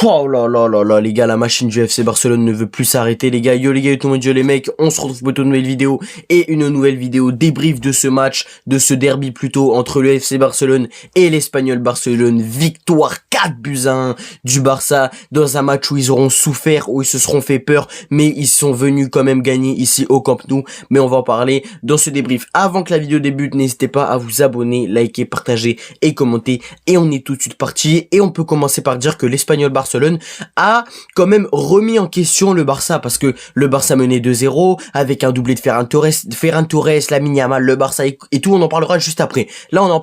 Oh là là là là les gars, la machine du FC Barcelone ne veut plus s'arrêter les gars. Yo les gars, yo tout le monde, yo les mecs, on se retrouve pour une nouvelle vidéo et une nouvelle vidéo débrief de ce match, de ce derby plutôt entre le FC Barcelone et l'Espagnol Barcelone. Victoire 4-1 du Barça dans un match où ils auront souffert, où ils se seront fait peur, mais ils sont venus quand même gagner ici au Camp Nou. Mais on va en parler dans ce débrief. Avant que la vidéo débute, n'hésitez pas à vous abonner, liker, partager et commenter. Et on est tout de suite parti et on peut commencer par dire que l'Espagnol Barcelone a quand même remis en question le Barça, parce que le Barça menait 2-0 avec un doublé de Ferran Torres, Lamine Yamal, le Barça et tout, on en parlera juste après. Là on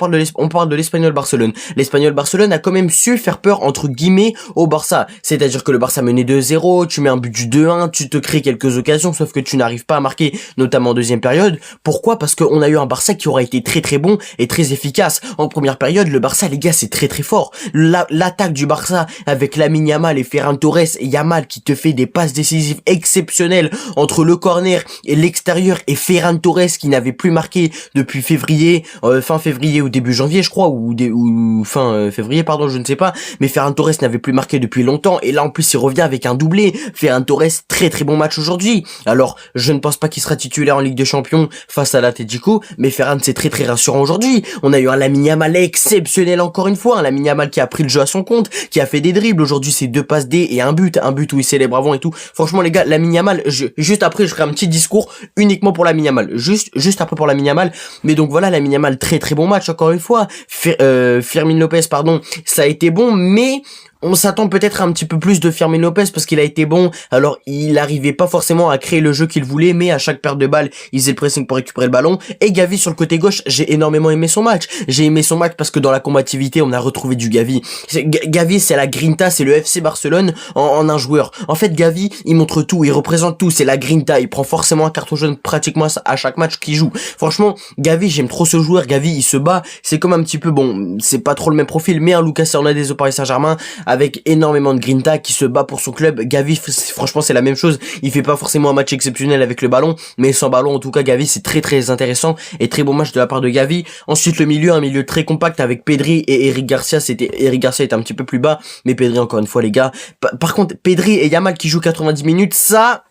parle de l'Espagnol Barcelone. L'Espagnol Barcelone a quand même su faire peur entre guillemets au Barça, c'est-à-dire que le Barça menait 2-0, tu mets un but du 2-1, tu te crées quelques occasions, sauf que tu n'arrives pas à marquer, notamment en deuxième période. Pourquoi? Parce qu'on a eu un Barça qui aura été très très bon et très efficace. En première période, le Barça les gars c'est très très fort. L'attaque du Barça avec Lamine Yamal et Ferran Torres, et Yamal qui te fait des passes décisives exceptionnelles entre le corner et l'extérieur, et Ferran Torres qui n'avait plus marqué depuis février, fin février ou début janvier je crois, ou fin février pardon, je ne sais pas, mais Ferran Torres n'avait plus marqué depuis longtemps, et là en plus il revient avec un doublé. Ferran Torres, très très bon match aujourd'hui. Alors je ne pense pas qu'il sera titulaire en Ligue des Champions face à l'Atlético, mais Ferran c'est très très rassurant aujourd'hui. On a eu un Lamine Yamal exceptionnel encore une fois, un Lamine Yamal qui a pris le jeu à son compte, qui a fait des dribbles aujourd'hui, c'est 2 passes D et un but où il célèbre avant et tout. Franchement les gars, Lamine Yamal, juste après je ferai un petit discours uniquement pour Lamine Yamal, juste après pour Lamine Yamal. Mais donc voilà, Lamine Yamal, très très bon match encore une fois. Fermin Lopez pardon, ça a été bon, mais on s'attend peut-être un petit peu plus de Fermin Lopez parce qu'il a été bon. Alors il n'arrivait pas forcément à créer le jeu qu'il voulait, mais à chaque perte de balle il faisait le pressing pour récupérer le ballon. Et Gavi sur le côté gauche, j'ai énormément aimé son match. J'ai aimé son match parce que dans la combativité on a retrouvé du Gavi. Gavi c'est la grinta, c'est le FC Barcelone en un joueur. En fait Gavi il montre tout, il représente tout, c'est la grinta. Il prend forcément un carton jaune pratiquement à chaque match qu'il joue. Franchement Gavi, j'aime trop ce joueur. Gavi il se bat, c'est comme un petit peu, bon c'est pas trop le même profil, mais un Lucas Hernandez au Paris Saint-Germain avec énormément de grinta, qui se bat pour son club. Gavi franchement c'est la même chose, il fait pas forcément un match exceptionnel avec le ballon, mais sans ballon en tout cas Gavi c'est très très intéressant, et très bon match de la part de Gavi. Ensuite le milieu, un milieu très compact avec Pedri et Eric Garcia. Eric Garcia était un petit peu plus bas, mais Pedri encore une fois les gars. Par contre Pedri et Yamal qui jouent 90 minutes, ça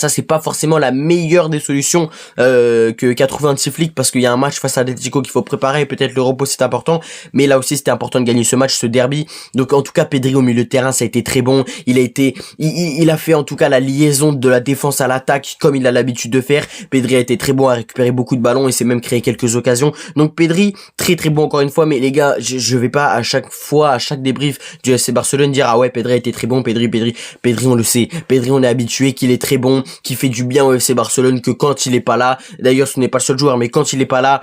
c'est pas forcément la meilleure des solutions qu'a trouvé Hansi Flick, parce qu'il y a un match face à l'Atlético qu'il faut préparer, peut-être le repos c'est important, mais là aussi c'était important de gagner ce match, ce derby. Donc en tout cas Pedri au milieu de terrain ça a été très bon, il a fait en tout cas la liaison de la défense à l'attaque comme il a l'habitude de faire. Pedri a été très bon à récupérer beaucoup de ballons et s'est même créé quelques occasions. Donc Pedri très très bon encore une fois, mais les gars je vais pas à chaque fois, à chaque débrief du FC Barcelone dire ah ouais Pedri a été très bon. Pedri on le sait, Pedri on est habitué qu'il est très bon, qui fait du bien au FC Barcelone, que quand il est pas là, d'ailleurs ce n'est pas le seul joueur, mais quand il est pas là,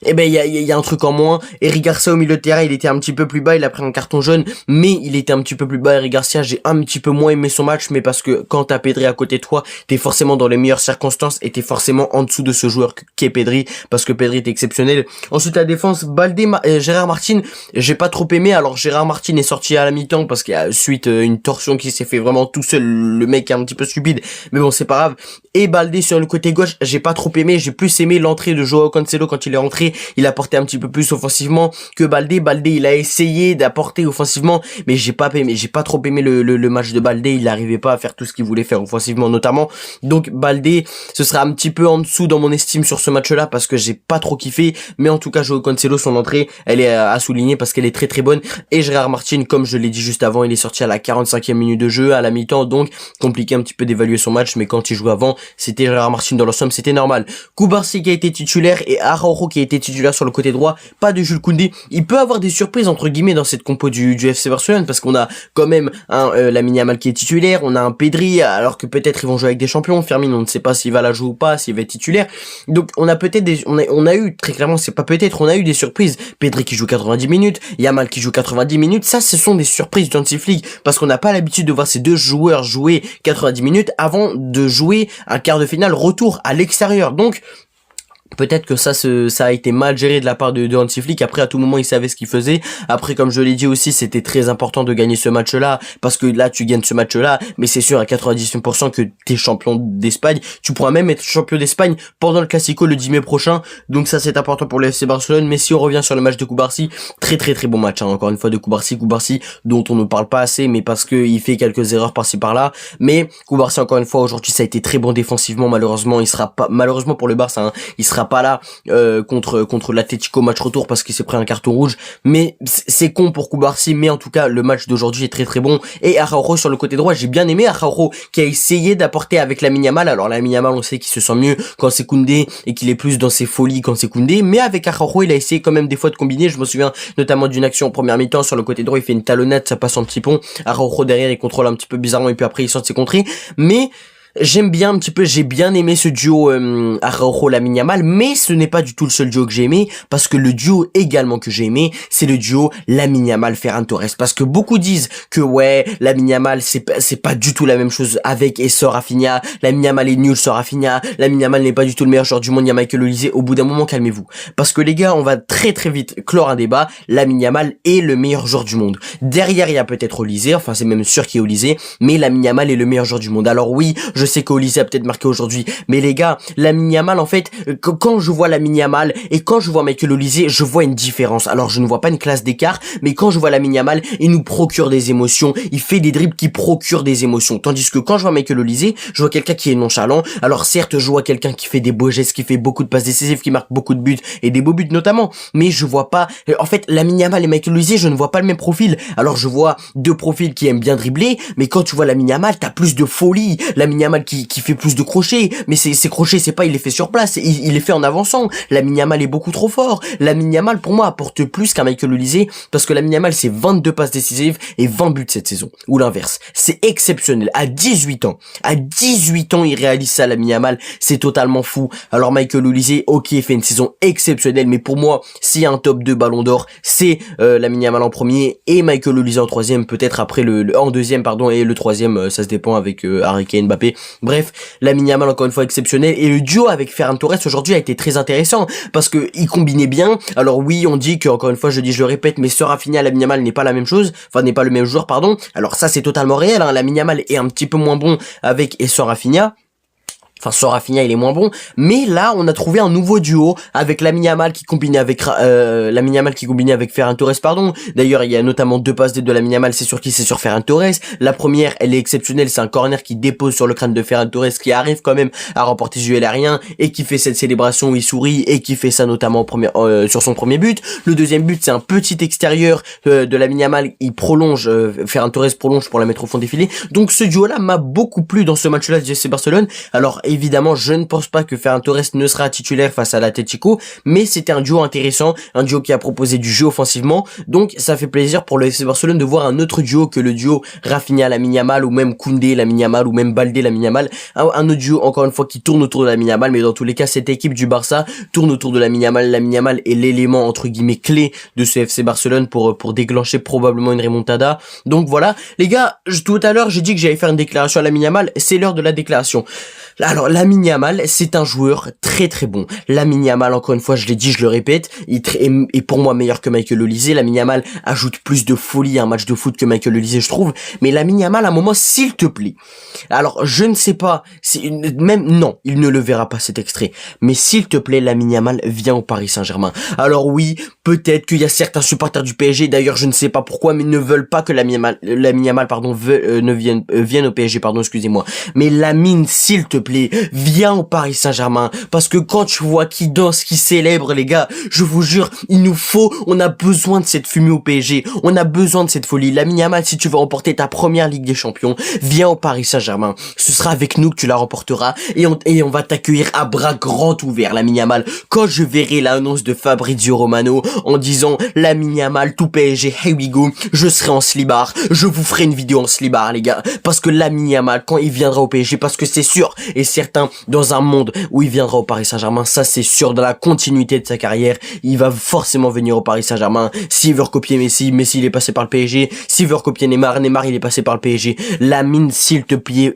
eh ben il y a un truc en moins. Eric Garcia au milieu de terrain, il était un petit peu plus bas, il a pris un carton jaune, mais il était un petit peu plus bas. Eric Garcia, j'ai un petit peu moins aimé son match, mais parce que quand t'as Pedri à côté de toi, t'es forcément dans les meilleures circonstances et t'es forcément en dessous de ce joueur qu'est Pedri, parce que Pedri est exceptionnel. Ensuite la défense, Baldé, Gérard Martin, j'ai pas trop aimé. Alors Gérard Martin est sorti à la mi-temps parce qu'il y a suite une torsion qui s'est fait vraiment tout seul, le mec est un petit peu stupide, mais bon c'est pas grave. Et Baldé sur le côté gauche, j'ai pas trop aimé, j'ai plus aimé l'entrée de Joao Cancelo quand il est rentré. Il a apporté un petit peu plus offensivement que Baldé. Baldé il a essayé d'apporter offensivement, mais j'ai pas trop aimé le match de Baldé. Il n'arrivait pas à faire tout ce qu'il voulait faire offensivement notamment. Donc Baldé ce sera un petit peu en dessous dans mon estime sur ce match là, parce que j'ai pas trop kiffé. Mais en tout cas Joao Cancelo, son entrée elle est à souligner parce qu'elle est très très bonne. Et Gérard Martin, comme je l'ai dit juste avant, il est sorti à la 45e minute de jeu à la mi-temps, donc compliqué un petit peu d'évaluer son match, mais quand il joue avant c'était Gérard Martin dans l'ensemble, c'était normal. Koubarsi qui a été titulaire et Araujo qui a été titulaire sur le côté droit, pas de Jules Koundé. Il peut avoir des surprises entre guillemets dans cette compo du FC Barcelone, parce qu'on a quand même un Lamine Yamal qui est titulaire, on a un Pedri, alors que peut-être ils vont jouer avec des champions. Fermin on ne sait pas s'il va la jouer ou pas, s'il va être titulaire. Donc on a peut-être on a eu très clairement, c'est pas peut-être, on a eu des surprises. Pedri qui joue 90 minutes, Yamal qui joue 90 minutes, ça ce sont des surprises d'Hansi Flick, parce qu'on n'a pas l'habitude de voir ces deux joueurs jouer 90 minutes avant de jouer un quart de finale retour à l'extérieur. Donc Peut-être que ça a été mal géré de la part de Hansi Flick. Après, à tout moment, il savait ce qu'il faisait. Après, comme je l'ai dit aussi, c'était très important de gagner ce match-là, parce que là, tu gagnes ce match-là, mais c'est sûr à 99% que t'es champion d'Espagne. Tu pourras même être champion d'Espagne pendant le Classico le 10 mai prochain. Donc ça, c'est important pour le FC Barcelone. Mais si on revient sur le match de Cubarsí, très très très bon match, hein. Encore une fois de Cubarsí, dont on ne parle pas assez, mais parce que il fait quelques erreurs par-ci par-là. Mais Cubarsí, encore une fois, aujourd'hui, ça a été très bon défensivement. Malheureusement, il sera pas, malheureusement pour le Barça, hein, il sera pas là contre l'Atlético match retour parce qu'il s'est pris un carton rouge, mais c'est con pour Cubarsí, mais en tout cas le match d'aujourd'hui est très très bon. Et Araujo sur le côté droit, j'ai bien aimé Araujo qui a essayé d'apporter avec Lamine Yamal. Alors Lamine Yamal, on sait qu'il se sent mieux quand c'est Koundé et qu'il est plus dans ses folies quand c'est Koundé, mais avec Araujo il a essayé quand même des fois de combiner. Je me souviens notamment d'une action en première mi-temps sur le côté droit, il fait une talonnade, ça passe en petit pont, Araujo derrière il contrôle un petit peu bizarrement et puis après il sort de ses contrées, mais j'aime bien un petit peu, j'ai bien aimé ce duo Araujo Lamine Yamal, mais ce n'est pas du tout le seul duo que j'ai aimé, parce que le duo également que j'ai aimé, c'est le duo Lamine Yamal Ferran Torres, parce que beaucoup disent que ouais, Lamine Yamal c'est pas du tout la même chose avec et sans Rafinha, Lamine Yamal est nul sans Rafinha, Lamine Yamal n'est pas du tout le meilleur joueur du monde, il y a Michael Olise. Au bout d'un moment, calmez-vous, parce que les gars, on va très très vite clore un débat. Lamine Yamal est le meilleur joueur du monde. Derrière, il y a peut-être Olise, enfin c'est même sûr qu'il y a Olise, mais Lamine Yamal est le meilleur joueur du monde. Alors oui, je sais qu'Olise a peut-être marqué aujourd'hui, mais les gars, Lamine Yamal, en fait, quand je vois Lamine Yamal et quand je vois Michael Olise, je vois une différence. Alors je ne vois pas une classe d'écart, mais quand je vois Lamine Yamal, il nous procure des émotions, il fait des dribbles qui procurent des émotions, tandis que quand je vois Michael Olise, je vois quelqu'un qui est nonchalant. Alors certes, je vois quelqu'un qui fait des beaux gestes, qui fait beaucoup de passes décisives, qui marque beaucoup de buts et des beaux buts notamment, mais je vois pas, en fait, Lamine Yamal et Michael Olise, je ne vois pas le même profil. Alors je vois deux profils qui aiment bien dribbler, mais quand tu vois Lamine Yamal, t'as plus de folie. Lamine Yamal qui fait plus de crochets, mais ces crochets, c'est pas il les fait sur place, il les fait en avançant. Lamine Yamal est beaucoup trop fort. Lamine Yamal, pour moi, apporte plus qu'un Michael Olise, parce que Lamine Yamal, c'est 22 passes décisives et 20 buts cette saison, ou l'inverse. C'est exceptionnel. À 18 ans, il réalise ça, Lamine Yamal, c'est totalement fou. Alors Michael Olise, ok, il fait une saison exceptionnelle, mais pour moi, s'il y a un top 2 ballon d'or, c'est Lamine Yamal en premier et Michael Olise en troisième, peut-être après en deuxième, pardon, et le troisième, ça se dépend avec Harry Kane, Mbappé. Bref, Lamine Yamal encore une fois exceptionnel, et le duo avec Ferran Torres aujourd'hui a été très intéressant parce que il combinait bien. Alors oui, on dit que, encore une fois, je le répète, mais ce Rafinha, Lamine Yamal n'est pas la même chose, enfin n'est pas le même joueur, pardon. Alors ça c'est totalement réel, hein. Lamine Yamal est un petit peu moins bon avec et sans Rafinha. Enfin, sans Rafinha, il est moins bon. Mais là, on a trouvé un nouveau duo avec Lamine Yamal qui combinait avec Ferran Torres, pardon. D'ailleurs, il y a notamment deux passes de Lamine Yamal, c'est sur qui? C'est sur Ferran Torres. La première, elle est exceptionnelle, c'est un corner qui dépose sur le crâne de Ferran Torres, qui arrive quand même à remporter ce duel aérien et qui fait cette célébration où il sourit et qui fait ça notamment sur son premier but. Le deuxième but, c'est un petit extérieur de Lamine Yamal, il prolonge, Ferran Torres prolonge pour la mettre au fond des filets. Donc ce duo-là m'a beaucoup plu dans ce match-là du FC Barcelone. Alors évidemment, je ne pense pas que Ferran Torres ne sera titulaire face à l'Atlético, mais c'était un duo intéressant, un duo qui a proposé du jeu offensivement, donc ça fait plaisir pour le FC Barcelone de voir un autre duo que le duo Rafinha-Lamine Yamal, ou même Koundé-Lamine Yamal, ou même Baldé-Lamine Yamal, un autre duo encore une fois qui tourne autour de Lamine Yamal, mais dans tous les cas, cette équipe du Barça tourne autour de Lamine Yamal. Lamine Yamal est l'élément entre guillemets clé de ce FC Barcelone pour déclencher probablement une remontada. Donc voilà, les gars, tout à l'heure j'ai dit que j'allais faire une déclaration à Lamine Yamal, c'est l'heure de la déclaration. Alors Lamine Yamal, c'est un joueur très très bon. Lamine Yamal, encore une fois, je l'ai dit, je le répète, il est pour moi meilleur que Michael Olise. Lamine Yamal ajoute plus de folie à un match de foot que Michael Olise, je trouve. Mais Lamine Yamal, à un moment, s'il te plaît. Alors, je ne sais pas, non, il ne le verra pas cet extrait. Mais s'il te plaît, Lamine Yamal, viens au Paris Saint-Germain. Alors oui, peut-être qu'il y a certains supporters du PSG, d'ailleurs, je ne sais pas pourquoi, mais ne veulent pas que Lamine Yamal, pardon, vienne au PSG, pardon, excusez-moi. Mais Lamine, s'il te plaît, viens au Paris Saint-Germain, parce que quand tu vois qui danse, qui célèbre, les gars, je vous jure, on a besoin de cette fumée au PSG, on a besoin de cette folie. Lamine Yamal, si tu veux remporter ta première Ligue des Champions, viens au Paris Saint-Germain, ce sera avec nous que tu la remporteras, et on va t'accueillir à bras grands ouverts, Lamine Yamal. Quand je verrai l'annonce de Fabrizio Romano en disant Lamine Yamal, tout PSG, here we go, je serai en slibard, je vous ferai une vidéo en slibard, les gars, parce que Lamine Yamal, quand il viendra au PSG, parce que c'est sûr et certain certain, dans un monde où il viendra au Paris Saint-Germain, ça c'est sûr, dans la continuité de sa carrière, il va forcément venir au Paris Saint-Germain. S'il veut recopier Messi, Messi il est passé par le PSG. S'il veut recopier Neymar, Neymar il est passé par le PSG. Lamine, s'il te plaît,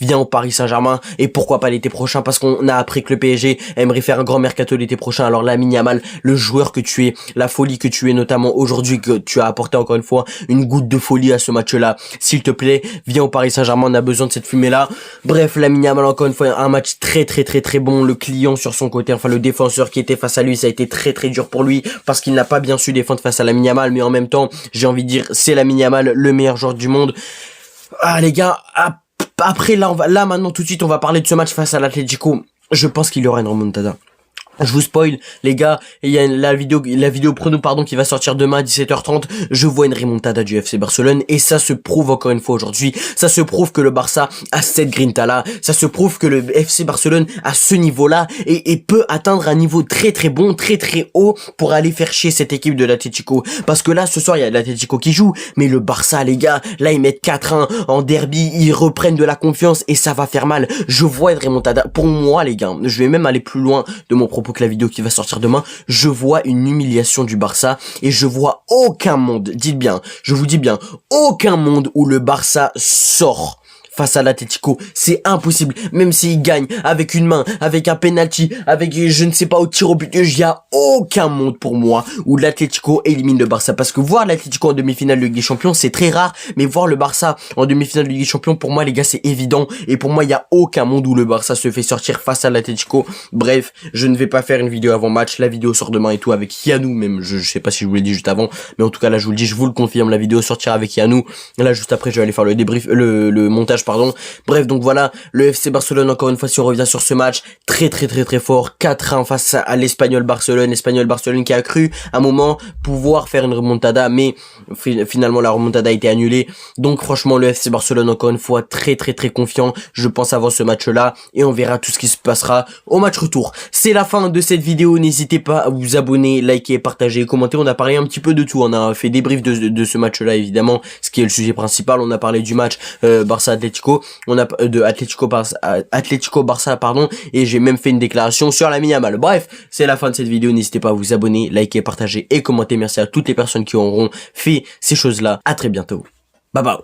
viens au Paris Saint-Germain, et pourquoi pas l'été prochain, parce qu'on a appris que le PSG aimerait faire un grand mercato l'été prochain. Alors Lamine Yamal, le joueur que tu es, la folie que tu es, notamment aujourd'hui, que tu as apporté encore une fois une goutte de folie à ce match-là, s'il te plaît, viens au Paris Saint-Germain, on a besoin de cette fumée-là. Bref, Lamine Yamal, encore une fois, un match très bon. Le client sur son côté, enfin le défenseur qui était face à lui, ça a été très dur pour lui, parce qu'il n'a pas bien su défendre face à Lamine Yamal, mais en même temps, j'ai envie de dire, c'est Lamine Yamal, le meilleur joueur du monde. Ah les gars, après là maintenant tout de suite on va parler de ce match face à l'Atlético. Je pense qu'il y aura une remontada. Je vous spoil, les gars, il y a la vidéo prono, qui va sortir demain à 17h30. Je vois une remontada du FC Barcelone, et ça se prouve encore une fois aujourd'hui. Ça se prouve que le Barça a cette grinta-là. Ça se prouve que le FC Barcelone a ce niveau-là, et peut atteindre un niveau très bon, très haut, pour aller faire chier cette équipe de l'Atlético. Parce que là, ce soir, il y a l'Atlético qui joue, mais le Barça, les gars, là, ils mettent 4-1 en derby, ils reprennent de la confiance, et ça va faire mal. Je vois une remontada. Pour moi, les gars, je vais même aller plus loin de mon propos que la vidéo qui va sortir demain, je vois une humiliation du Barça, et je vois aucun monde, dites bien, je vous dis bien, aucun monde où le Barça sort face à l'Atlético. C'est impossible, même s'il gagne avec une main, avec un penalty, avec je ne sais pas au tir au but, il y a aucun monde pour moi où l'Atlético élimine le Barça, parce que voir l'Atlético en demi-finale de Ligue des Champions c'est très rare, mais voir le Barça en demi-finale de Ligue des Champions, pour moi les gars c'est évident, et pour moi il y a aucun monde où le Barça se fait sortir face à l'Atlético. Bref, je ne vais pas faire une vidéo avant match, la vidéo sort demain et tout avec Yanou, même je sais pas si je vous l'ai dit juste avant, mais en tout cas là je vous le dis, je vous le confirme, la vidéo sortira avec Yanou. Là juste après je vais aller faire le débrief, le montage pardon. Bref, donc voilà, le FC Barcelone, encore une fois, si on revient sur ce match, très fort, 4-1 face à l'Espagnol Barcelone qui a cru à un moment pouvoir faire une remontada, mais finalement la remontada a été annulée. Donc franchement, le FC Barcelone, encore une fois, très confiant, je pense, avant ce match-là, et on verra tout ce qui se passera au match retour. C'est la fin de cette vidéo, n'hésitez pas à vous abonner, liker, partager, commenter. On a parlé un petit peu de tout, on a fait débrief de ce match-là, évidemment, ce qui est le sujet principal. On a parlé du match Barça-Atlético, on a de Atlético Barça pardon, et j'ai même fait une déclaration sur Lamine Yamal. Bref, c'est la fin de cette vidéo, n'hésitez pas à vous abonner, liker, partager et commenter. Merci à toutes les personnes qui auront fait ces choses-là. À très bientôt. Bye bye.